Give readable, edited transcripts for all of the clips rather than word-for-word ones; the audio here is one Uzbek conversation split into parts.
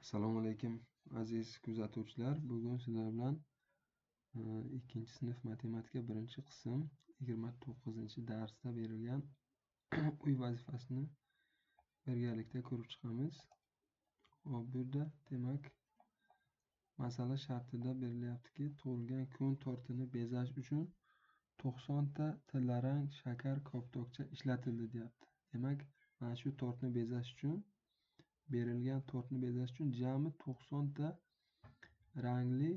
Assalomu alaykum aziz kuzatuvchilar. Bugun sizlar bilan 2-sinf matematika 1-qism 29-darsda berilgan uy vazifasini birgalikda ko'rib chiqamiz. Hop, bu yerda demak masala shartida berilyaptiki, tug'ilgan kun tortini bezash uchun 90 ta tillarang shakar koptokcha ishlatildi deyapti. Demak, mana shu tortni bezash uchun berilgan tortni bezash uchun jami 90 ta rangli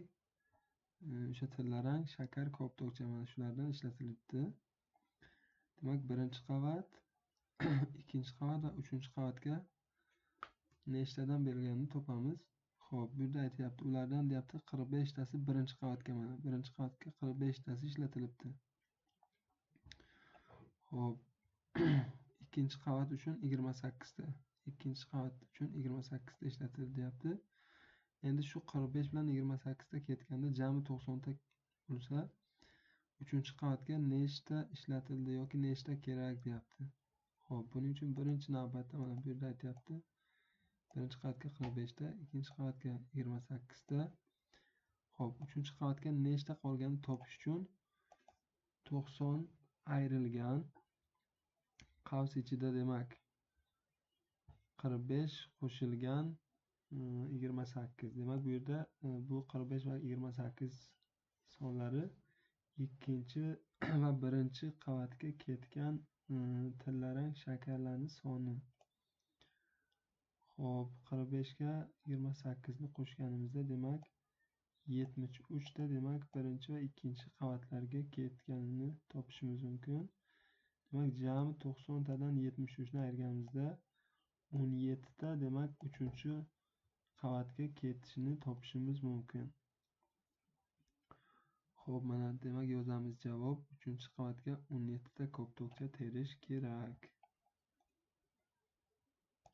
o'sha tillarang shakar koptokcha mana shulardan ishlatilibdi. Demak, birinchi qavat, ikkinchi qavat va uchinchi qavatga nechtadan berilganini topamiz. Xo'p, bu yerda aytyapti, ulardan deyapti 45 tasi birinchi qavatga, mana birinchi qavatga 45 tasi ishlatilibdi. Xo'p, ikkinchi qavat uchun 28 ta. Ikkinchi qavat uchun 28 ta ishlatildi deyapti. Endi shu 45 bilan 28 ta ketganda jami 90 ta bo'lsa, uchinchi qavatga nechta ishlatildi yoki nechta kerak deyapti. Xo'p, buning uchun birinchi navbatda mana bu yerda aytyapti. Birinchi qavatga 45 ta, ikkinchi qavatga 28 ta. Xo'p, uchinchi qavatga nechta qolganini topish uchun 90 ayrilgan qavs ichida demak 45 qo'shilgan 28. Demak, bu yerda bu 45 va 28 sonlari ikkinchi va birinchi qavatga ketgan tillarang shakarlarning soni. Xo'p, 45 ga 28 ni qo'shganimizda demak 73 ta demak birinchi va ikkinchi qavatlarga ketganini topishimiz mumkin. Demak, jami 90 tadan 73 ni ayirganimizda 17 ta demak uchinchi qavatga ketishini topishimiz mumkin. Xo'p, mana demak yozamiz javob. 3-qavatga 17 ta koptokcha terish kerak.